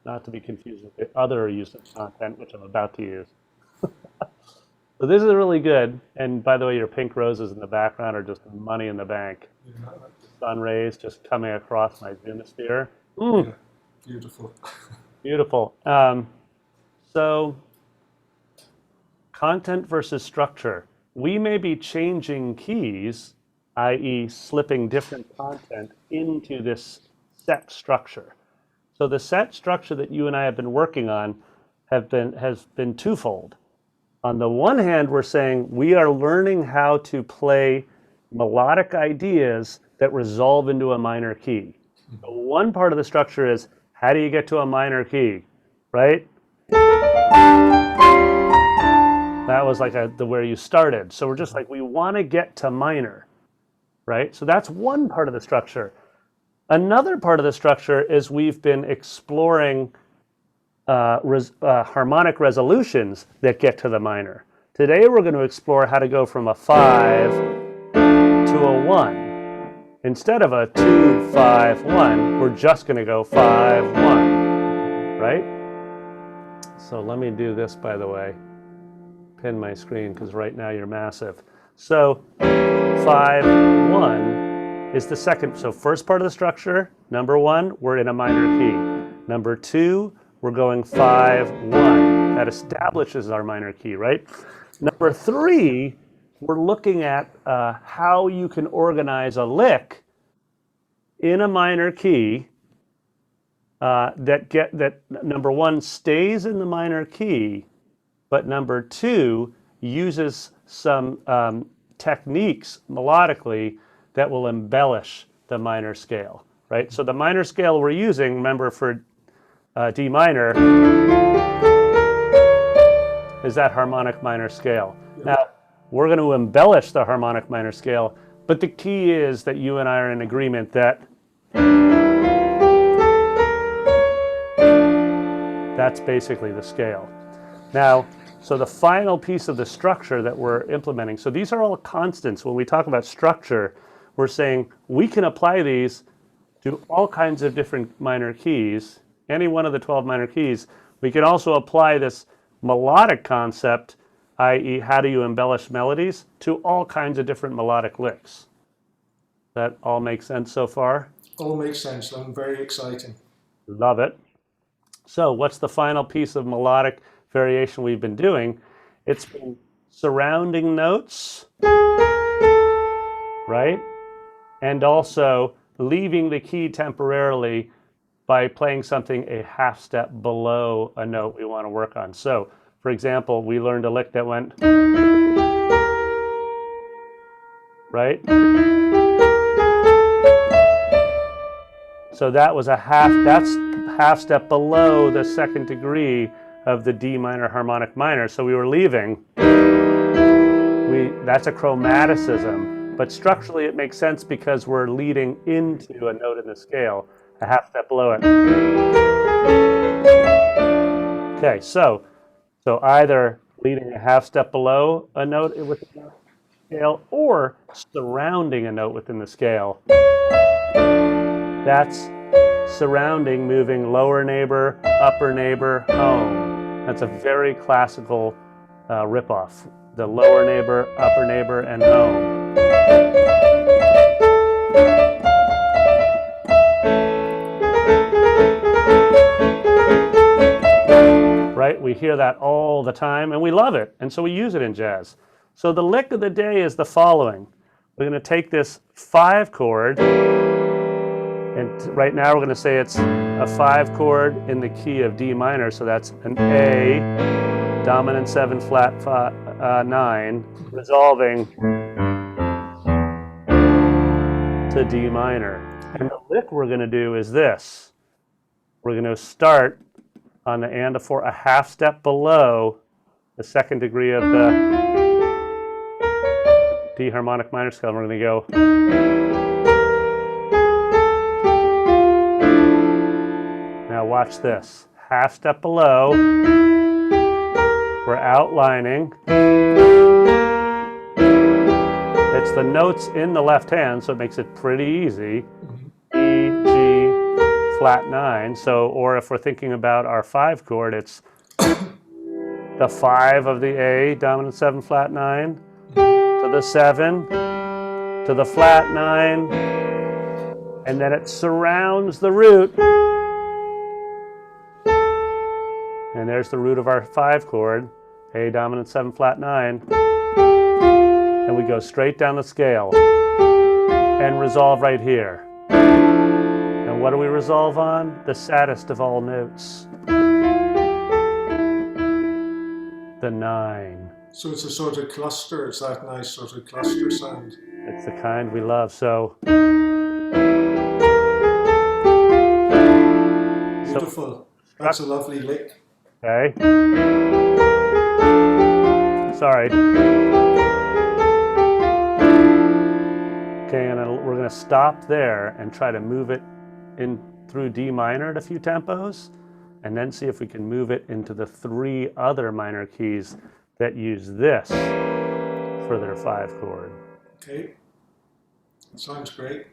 not to be confused with the other use of content, which I'm about to use. So this is really good. And by the way, your pink roses in the background are just money in the bank. Yeah, Sun rays just coming across my Zoomosphere. yeah, beautiful. Beautiful. So content versus structure. We may be changing keys, i.e. slipping different content into this set structure. So the set structure that you and I have been working on has been twofold. On the one hand, we're saying we are learning how to play melodic ideas that resolve into a minor key. So one part of the structure is how do you get to a minor key, right? That was like where you started. So we're just like, we want to get to minor, right? So that's one part of the structure. Another part of the structure is we've been exploring harmonic resolutions that get to the minor. Today we're going to explore how to go from a 5 to a 1. Instead of a 2, 5, 1, we're just going to go 5, 1, right? So let me do this, by the way. Pin my screen because right now you're massive. So 5, 1 is the second. So first part of the structure, number 1, we're in a minor key. Number 2, we're going 5, 1. That establishes our minor key, right? Number 3, we're looking at how you can organize a lick in a minor key that number 1 stays in the minor key, but number 2 uses some techniques melodically that will embellish the minor scale, right? So the minor scale we're using, remember for D minor, is that harmonic minor scale. Yeah. Now, we're going to embellish the harmonic minor scale, but the key is that you and I are in agreement that that's basically the scale. Now, so the final piece of the structure that we're implementing, so these are all constants. When we talk about structure, we're saying we can apply these to all kinds of different minor keys, any one of the 12 minor keys. We can also apply this melodic concept, i.e. how do you embellish melodies, to all kinds of different melodic licks. That all makes sense so far? All makes sense and very exciting. Love it. So what's the final piece of melodic variation we've been doing? It's been surrounding notes, right? And also leaving the key temporarily by playing something a half step below a note we want to work on. So, for example, we learned a lick that went, right? So that was that's half step below the second degree of the D minor harmonic minor. So we were leaving, that's a chromaticism, but structurally it makes sense because we're leading into a note in the scale, a half step below it. Okay, so either leading a half step below a note within the scale or surrounding a note within the scale. That's surrounding, moving lower neighbor, upper neighbor, home. That's a very classical ripoff. The lower neighbor, upper neighbor, and home. Right? We hear that all the time and we love it. And so we use it in jazz. So the lick of the day is the following. We're going to take this 5 chord, and right now we're going to say it's a 5 chord in the key of D minor. So that's an A, dominant 7 flat 9, resolving to D minor. And the lick we're going to do is this. We're going to start on the and a 4, a half step below the second degree of the D harmonic minor scale. We're going to go. Now watch this. Half step below. We're outlining. It's the notes in the left hand, so it makes it pretty easy. E, G, flat 9. So, or if we're thinking about our 5 chord, it's the 5 of the A, dominant 7, flat 9, to the 7, to the flat 9, and then it surrounds the root. And there's the root of our 5 chord, A, dominant 7, flat 9. And we go straight down the scale and resolve right here. And what do we resolve on? The saddest of all notes, the 9. So it's a sort of cluster. It's that nice sort of cluster sound. It's the kind we love. So Beautiful. That's a lovely lick. okay. Sorry. Okay, and we're going to stop there and try to move it in through D minor at a few tempos, and then see if we can move it into the 3 other minor keys that use this for their 5 chord. Okay. Sounds great.